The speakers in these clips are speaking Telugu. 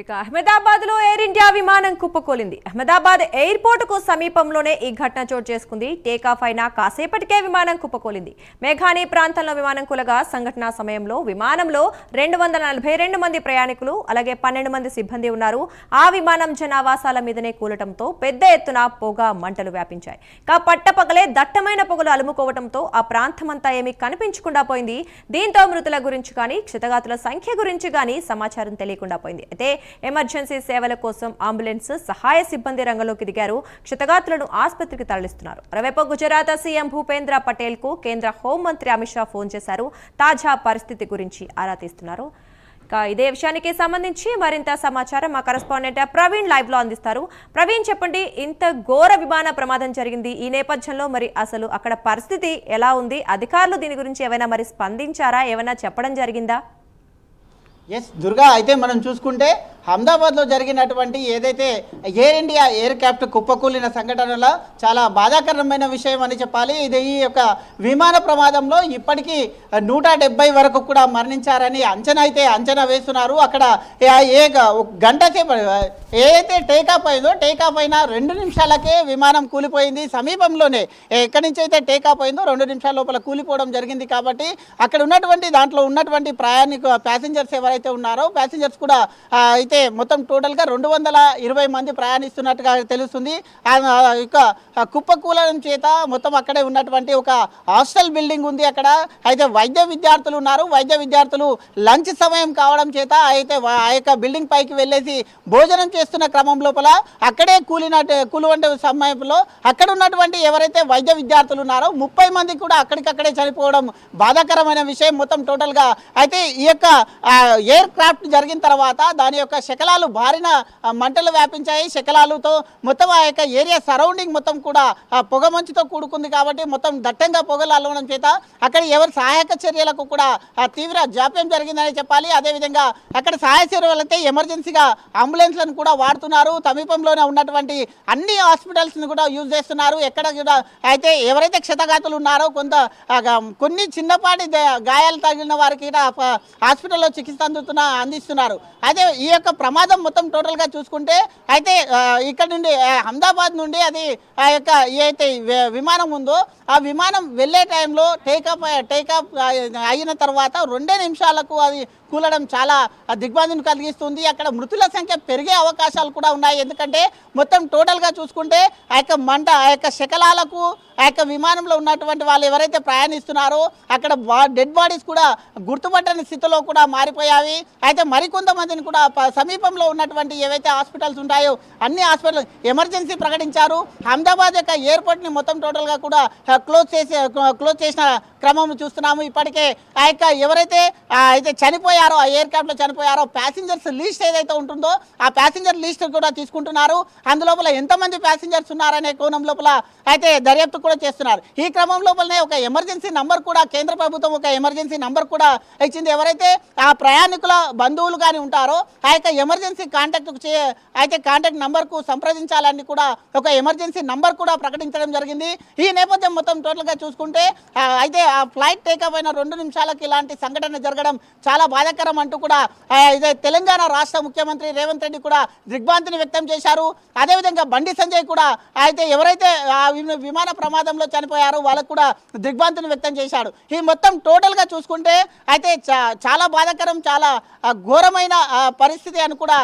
అహ్మదాబాద్ లో ఎయిర్ ఇండియా విమానం కుప్పకూలింది. అహ్మదాబాద్ ఎయిర్పోర్ట్ కు సమీపంలోనే ఈ ఘటన చోటు చేసుకుంది. టేకాఫ్ అయిన కాసేపటికే విమానం కుప్పకూలింది. మేఘాని ప్రాంతంలో విమానం కూలగా సంఘటన సమయంలో విమానంలో 242 మంది ప్రయాణికులు అలాగే 12 మంది సిబ్బంది ఉన్నారు. ఆ విమానం జనావాసాల మీదనే కూలటంతో పెద్ద ఎత్తున పొగ మంటలు వ్యాపించాయి. పట్టపగలే దట్టమైన పొగలు అలుముకోవడంతో ఆ ప్రాంతమంతా ఏమీ కనిపించకుండా పోయింది. దీంతో మృతుల గురించి కానీ క్షతగాతుల సంఖ్య గురించి కానీ సమాచారం తెలియకుండా పోయింది. అయితే ఎమర్జెన్సీ సేవల కోసం అంబులెన్స్ సహాయ సిబ్బంది రంగంలోకి దిగారు. క్షతగాతులను ఆసుపత్రికి తరలిస్తున్నారు. మరోవైపు గుజరాత్ సీఎం భూపేంద్ర పటేల్ కు కేంద్ర హోంమంత్రి అమిత్ షా ఫోన్ చేశారు. తాజా పరిస్థితి గురించి ఆరా తీస్తున్నారు. ఇదే విషయానికి సంబంధించి మరింత సమాచారం మా కరెస్పాండెంట్ ప్రవీణ్ లైవ్ లో అందిస్తారు. ప్రవీణ్, చెప్పండి, ఇంత ఘోర విమాన ప్రమాదం జరిగింది. ఈ నేపథ్యంలో మరి అసలు అక్కడ పరిస్థితి ఎలా ఉంది? అధికారులు దీని గురించి ఏమైనా మరి స్పందించారా? ఏమైనా చెప్పడం జరిగిందా? ఎస్ దుర్గా, అయితే మనం చూసుకుంటే అహ్మదాబాద్లో జరిగినటువంటి ఏదైతే ఎయిర్ ఇండియా ఎయిర్ క్రాఫ్ట్ కుప్పకూలిన సంఘటనలో చాలా బాధాకరమైన విషయం అని చెప్పాలి. ఇది ఈ యొక్క విమాన ప్రమాదంలో ఇప్పటికీ 170 వరకు కూడా మరణించారని అంచనా వేస్తున్నారు. అక్కడ గంట సేపు ఏదైతే టేకాఫ్ అయిందో టేకాఫ్ అయిన 2 నిమిషాలకే విమానం కూలిపోయింది. సమీపంలోనే ఎక్కడి నుంచి అయితే టేకాఫ్ అయిందో 2 నిమిషాల లోపల కూలిపోవడం జరిగింది. కాబట్టి అక్కడ ఉన్నటువంటి దాంట్లో ఉన్నటువంటి ప్యాసింజర్స్ ఎవరైతే ఉన్నారో ప్యాసింజర్స్ కూడా అయితే మొత్తం టోటల్గా 220 మంది ప్రయాణిస్తున్నట్టుగా తెలుస్తుంది. ఇక కుప్పకూలడం చేత మొత్తం అక్కడే ఉన్నటువంటి ఒక హాస్టల్ బిల్డింగ్ ఉంది. అక్కడ అయితే వైద్య విద్యార్థులు ఉన్నారు. వైద్య విద్యార్థులు లంచ్ సమయం కావడం చేత అయితే ఆ యొక్క బిల్డింగ్ పైకి వెళ్ళేసి భోజనం చేస్తున్న క్రమం లోపల అక్కడే కూలిన సమయంలో అక్కడ ఉన్నటువంటి ఎవరైతే వైద్య విద్యార్థులు ఉన్నారో 30 మంది కూడా అక్కడికక్కడే చనిపోవడం బాధాకరమైన విషయం. మొత్తం టోటల్గా అయితే ఈ యొక్క ఎయిర్ క్రాఫ్ట్ జరిగిన తర్వాత దాని యొక్క శకలాలు భారీన మంటలు వ్యాపించాయి. శకలాలతో మొత్తం ఆ యొక్క ఏరియా సరౌండింగ్ మొత్తం కూడా పొగ మంచుతో కూడుకుంది. కాబట్టి మొత్తం దట్టంగా పొగలు అల్లవడం చేత అక్కడ ఎవరి సహాయక చర్యలకు కూడా తీవ్ర జాప్యం జరిగిందని చెప్పాలి. అదేవిధంగా అక్కడ సహాయ చర్యలైతే ఎమర్జెన్సీగా అంబులెన్స్లను కూడా వాడుతున్నారు. సమీపంలోనే ఉన్నటువంటి అన్ని హాస్పిటల్స్ని కూడా యూజ్ చేస్తున్నారు. ఎక్కడ కూడా అయితే ఎవరైతే క్షతగాతులు ఉన్నారో కొన్ని చిన్నపాటి గాయాలు తగిలిన వారికి హాస్పిటల్లో చికిత్స అందిస్తున్నారు. అయితే ఈ యొక్క ప్రమాదం మొత్తం టోటల్గా చూసుకుంటే అయితే ఇక్కడ నుండి అహ్మదాబాద్ నుండి అది ఆ యొక్క ఏదైతే విమానం ఉందో ఆ విమానం వెళ్ళే టైంలో టేకాఫ్ అయిన తర్వాత 2 నిమిషాలకు అది కూలడం చాలా దిగ్భ్రాంతిని కలిగిస్తుంది. అక్కడ మృతుల సంఖ్య పెరిగే అవకాశాలు కూడా ఉన్నాయి. ఎందుకంటే మొత్తం టోటల్గా చూసుకుంటే ఆ యొక్క మంట ఆ యొక్క శకలాలకు ఆ యొక్క విమానంలో ఉన్నటువంటి వాళ్ళు ఎవరైతే ప్రయాణిస్తున్నారో అక్కడ డెడ్ బాడీస్ కూడా గుర్తుపట్టని స్థితిలో కూడా మారిపోయాయి. అయితే మరికొంతమందిని కూడా సమీపంలో ఉన్నటువంటి ఏవైతే హాస్పిటల్స్ ఉంటాయో అన్ని హాస్పిటల్ ఎమర్జెన్సీ ప్రకటించారు. అహ్మదాబాద్ యొక్క ఎయిర్పోర్ట్ని మొత్తం టోటల్గా కూడా క్లోజ్ చేసిన క్రమం చూస్తున్నాము. ఇప్పటికే ఆ యొక్క ఎవరైతే అయితే చనిపోయారో ఆ ఎయిర్ క్రాఫ్ట్లో చనిపోయారో ప్యాసింజర్స్ లిస్ట్ ఏదైతే ఉంటుందో ఆ ప్యాసింజర్ లిస్ట్ కూడా తీసుకుంటున్నారు. అందులోపల ఎంతమంది ప్యాసింజర్స్ ఉన్నారనే కోణం లోపల అయితే దర్యాప్తు కూడా చేస్తున్నారు. ఈ క్రమం లోపలనే ఒక ఎమర్జెన్సీ నంబర్ కూడా కేంద్ర ప్రభుత్వం ఒక ఎమర్జెన్సీ నంబర్ కూడా ఇచ్చింది. ఎవరైతే ఆ ప్రయాణికుల బంధువులు కానీ ఉంటారో ఆ యొక్క ఎమర్జెన్సీ కాంటాక్ట్ నంబర్కు సంప్రదించాలని కూడా ఒక ఎమర్జెన్సీ నంబర్ కూడా ప్రకటించడం జరిగింది. ఈ నేపథ్యం మొత్తం టోటల్గా చూసుకుంటే అయితే ఆ ఫ్లైట్ టేకాఫ్ అయిన 2 నిమిషాలకు ఇలాంటి సంఘటన జరగడం చాలా బాధాకరం అంటూ కూడా ఇదే తెలంగాణ రాష్ట్ర ముఖ్యమంత్రి రేవంత్ రెడ్డి కూడా దిగ్భ్రాంతిని వ్యక్తం చేశారు. అదేవిధంగా బండి సంజయ్ కూడా అయితే ఎవరైతే విమాన ప్రమాదంలో చనిపోయారో వాళ్ళకు కూడా దిగ్భ్రాంతిని వ్యక్తం చేశాడు. ఈ మొత్తం టోటల్గా చూసుకుంటే అయితే చాలా బాధాకరం, చాలా ఘోరమైన పరిస్థితి అని కూడా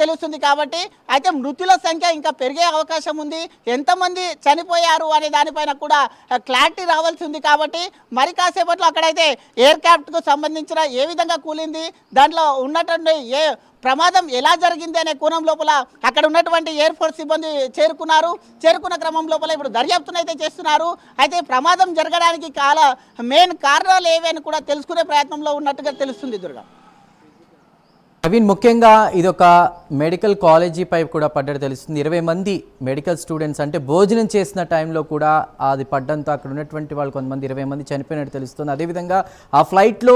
తెలుస్తుంది. కాబట్టి అయితే మృతుల సంఖ్య ఇంకా పెరిగే అవకాశం ఉంది. ఎంతమంది చనిపోయారు అనే దానిపైన కూడా క్లారిటీ రావాల్సి ఉంది. కాబట్టి మరి కాసేపట్లో అక్కడైతే ఎయిర్ క్రాఫ్ట్కు సంబంధించిన ఏ విధంగా కూలింది, దాంట్లో ఉన్నటువంటి ఏ ప్రమాదం ఎలా జరిగింది అనే కోణం లోపల అక్కడ ఉన్నటువంటి ఎయిర్ ఫోర్స్ సిబ్బంది చేరుకున్న క్రమం లోపల ఇప్పుడు దర్యాప్తునైతే చేస్తున్నారు. అయితే ప్రమాదం జరగడానికి మెయిన్ కారణాలు ఏవని కూడా తెలుసుకునే ప్రయత్నంలో ఉన్నట్టుగా తెలుస్తుంది. దుర్గా, ప్రవీణ్, ముఖ్యంగా ఇదొక మెడికల్ కాలేజీ పై కూడా పడ్డట్టు తెలుస్తుంది. 20 మంది మెడికల్ స్టూడెంట్స్ అంటే భోజనం చేసిన టైంలో కూడా అది పడ్డంతో అక్కడ ఉన్నటువంటి వాళ్ళు కొంతమంది 20 మంది చనిపోయినట్టు తెలుస్తుంది. అదేవిధంగా ఆ ఫ్లైట్లో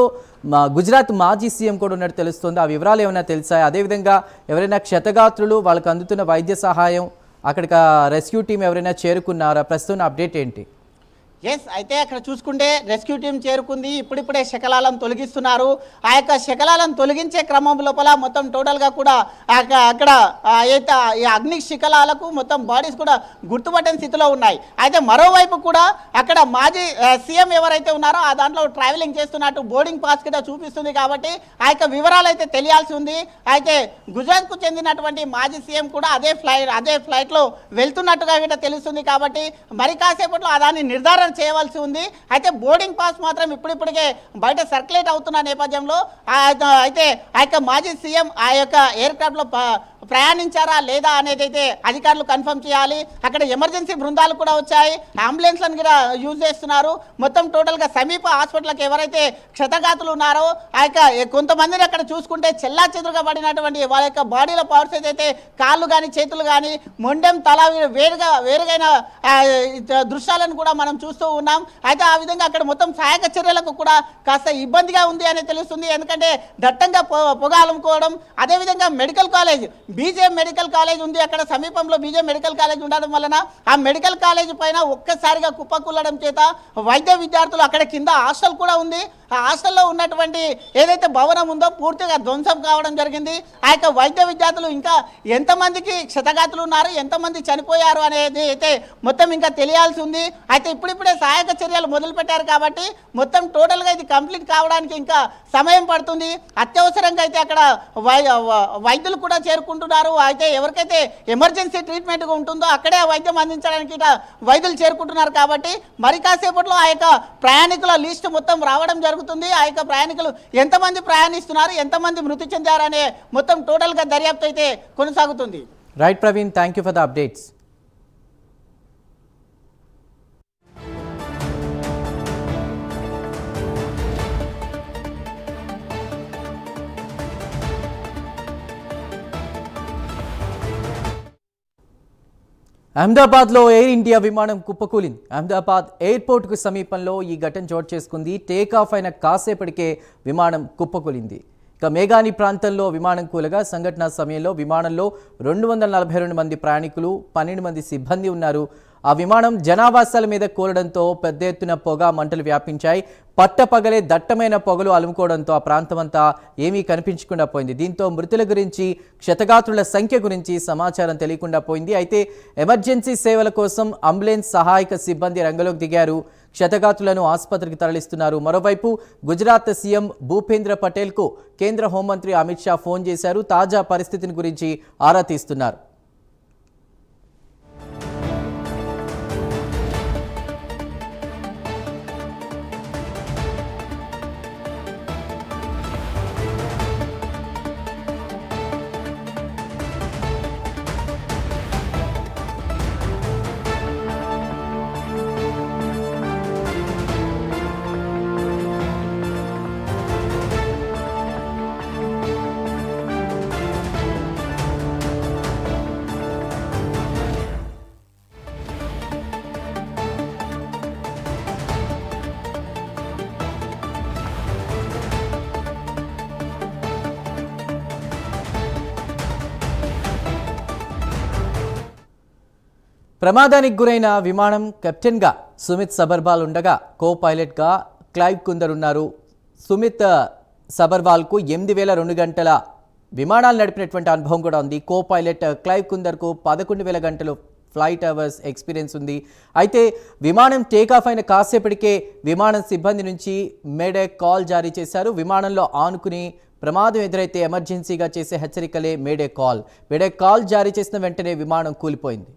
గుజరాత్ మాజీ సీఎం కూడా ఉన్నట్టు తెలుస్తుంది. ఆ వివరాలు ఏమైనా తెలిసాయి? అదేవిధంగా ఎవరైనా క్షతగాత్రులు వాళ్ళకు అందుతున్న వైద్య సహాయం అక్కడికి రెస్క్యూ టీం ఎవరైనా చేరుకున్నారా? ప్రస్తుతం అప్డేట్ ఏంటి? ఎస్ అయితే అక్కడ చూసుకుంటే రెస్క్యూ టీం చేరుకుంది. ఇప్పుడిప్పుడే శకలాలను తొలగిస్తున్నారు. ఆ యొక్క శకలాలను తొలగించే క్రమం లోపల మొత్తం టోటల్గా కూడా అక్కడ అయితే ఈ అగ్ని శిఖలాలకు మొత్తం బాడీస్ కూడా గుర్తుపట్టని స్థితిలో ఉన్నాయి. అయితే మరోవైపు కూడా అక్కడ మాజీ సీఎం ఎవరైతే ఉన్నారో ఆ దాంట్లో ట్రావెలింగ్ చేస్తున్నట్టు బోర్డింగ్ పాస్ కింద చూపిస్తుంది. కాబట్టి ఆ యొక్క వివరాలు అయితే తెలియాల్సి ఉంది. అయితే గుజరాత్కు చెందినటువంటి మాజీ సీఎం కూడా అదే ఫ్లైట్లో వెళ్తున్నట్టుగా గిట్ట తెలుస్తుంది. కాబట్టి మరి కాసేపట్లో దాన్ని నిర్ధారణ చేయవలసి ఉంది. అయితే బోర్డింగ్ పాస్ మాత్రం ఇప్పుడిప్పటికే బయట సర్క్యులేట్ అవుతున్న నేపథ్యంలో అయితే ఆ యొక్క మాజీ సీఎం ఆ యొక్క ఎయిర్ క్రాఫ్ట్లో ప్రయాణించారా లేదా అనేది అయితే అధికారులు కన్ఫర్మ్ చేయాలి. అక్కడ ఎమర్జెన్సీ బృందాలు కూడా వచ్చాయి, అంబులెన్స్లను కూడా యూజ్ చేస్తున్నారు. మొత్తం టోటల్గా సమీప హాస్పిటల్కి ఎవరైతే క్షతగాతులు ఉన్నారో ఆ యొక్క కొంతమందిని అక్కడ చూసుకుంటే చెల్లా చెదురుగా పడినటువంటి వాళ్ళ యొక్క బాడీలో పవర్స్ అయితే కాళ్ళు కానీ చేతులు కానీ మొండెం తల వేరుగైన దృశ్యాలను కూడా మనం చూస్తూ ఉన్నాం. అయితే ఆ విధంగా అక్కడ మొత్తం సహాయక చర్యలకు కూడా కాస్త ఇబ్బందిగా ఉంది అని తెలుస్తుంది. ఎందుకంటే దట్టంగా పొగ అలుముకోవడం, అదేవిధంగా మెడికల్ కాలేజ్ బీజే మెడికల్ కాలేజ్ ఉంది. అక్కడ సమీపంలో బీజే మెడికల్ కాలేజ్ ఉండడం వలన ఆ మెడికల్ కాలేజ్ పైన ఒక్కసారిగా కుప్పకూలడం చేత వైద్య విద్యార్థులు అక్కడ కింద హాస్టల్ కూడా ఉంది. ఆ హాస్టల్లో ఉన్నటువంటి ఏదైతే భవనం ఉందో పూర్తిగా ధ్వంసం కావడం జరిగింది. ఆ యొక్క వైద్య విద్యార్థులు ఇంకా ఎంతమందికి క్షతగాతులు ఉన్నారు, ఎంతమంది చనిపోయారు అనేది అయితే మొత్తం ఇంకా తెలియాల్సి ఉంది. అయితే ఇప్పుడిప్పుడే సహాయక చర్యలు మొదలుపెట్టారు కాబట్టి మొత్తం టోటల్గా ఇది కంప్లీట్ కావడానికి ఇంకా సమయం పడుతుంది. అత్యవసరంగా అయితే అక్కడ వైద్యులు కూడా చేరుకుంటున్నారు. అయితే ఎవరికైతే ఎమర్జెన్సీ ట్రీట్మెంట్ ఉంటుందో అక్కడే వైద్యం అందించడానికి వైద్యులు చేరుకుంటున్నారు. కాబట్టి మరి కాసేపట్లో ఆ యొక్క ప్రయాణికుల లిస్ట్ మొత్తం రావడం జరుగుతుంది. ఆ యొక్క ప్రయాణికులు ఎంతమంది ప్రయాణిస్తున్నారు, ఎంతమంది మృతి చెందారనే మొత్తం టోటల్గా దర్యాప్తు అయితే కొనసాగుతుంది. Right Praveen, thank you for the updates. అహ్మదాబాద్లో ఎయిర్ ఇండియా విమానం కుప్పకూలింది. అహ్మదాబాద్ ఎయిర్పోర్ట్కు సమీపంలో ఈ ఘటన చోటు చేసుకుంది. టేక్ ఆఫ్ అయిన కాసేపటికే విమానం కుప్పకూలింది. ఇక మేఘాని ప్రాంతంలో విమానం కూలగా సంఘటన సమయంలో విమానంలో 242 మంది ప్రయాణికులు, 12 మంది సిబ్బంది ఉన్నారు. ఆ విమానం జనావాసాల మీద కూలడంతో పెద్ద ఎత్తున పొగ మంటలు వ్యాపించాయి. పట్టపగలే దట్టమైన పొగలు అలుముకోవడంతో ఆ ప్రాంతమంతా ఏమీ కనిపించకుండా పోయింది. దీంతో మృతుల గురించి, క్షతగాత్రుల సంఖ్య గురించి సమాచారం తెలియకుండా పోయింది. అయితే ఎమర్జెన్సీ సేవల కోసం అంబులెన్స్ సహాయక సిబ్బంది రంగంలోకి దిగారు. క్షతగాత్రులను ఆసుపత్రికి తరలిస్తున్నారు. మరోవైపు గుజరాత్ సీఎం భూపేంద్ర పటేల్కు కేంద్ర హోంమంత్రి అమిత్ షా ఫోన్ చేశారు. తాజా పరిస్థితిని గురించి ఆరా తీస్తున్నారు. ప్రమాదానికి గురైన విమానం కెప్టెన్గా సుమిత్ సబర్వాల్ ఉండగా కో పైలట్గా క్లైవ్ కుందర్ ఉన్నారు. సుమిత్ సబర్వాల్కు 8,002 గంటల విమానాలు నడిపినటువంటి అనుభవం కూడా ఉంది. కో పైలట్ క్లైవ్ కుందర్కు 11,000 గంటలు ఫ్లైట్ అవర్స్ ఎక్స్పీరియన్స్ ఉంది. అయితే విమానం టేకాఫ్ అయిన కాసేపటికే విమానం సిబ్బంది నుంచి మేడే కాల్ జారీ చేశారు. విమానంలో ఆనుకుని ప్రమాదం ఎదురైతే ఎమర్జెన్సీగా చేసే హెచ్చరికలే మేడే కాల్ జారీ చేసిన వెంటనే విమానం కూలిపోయింది.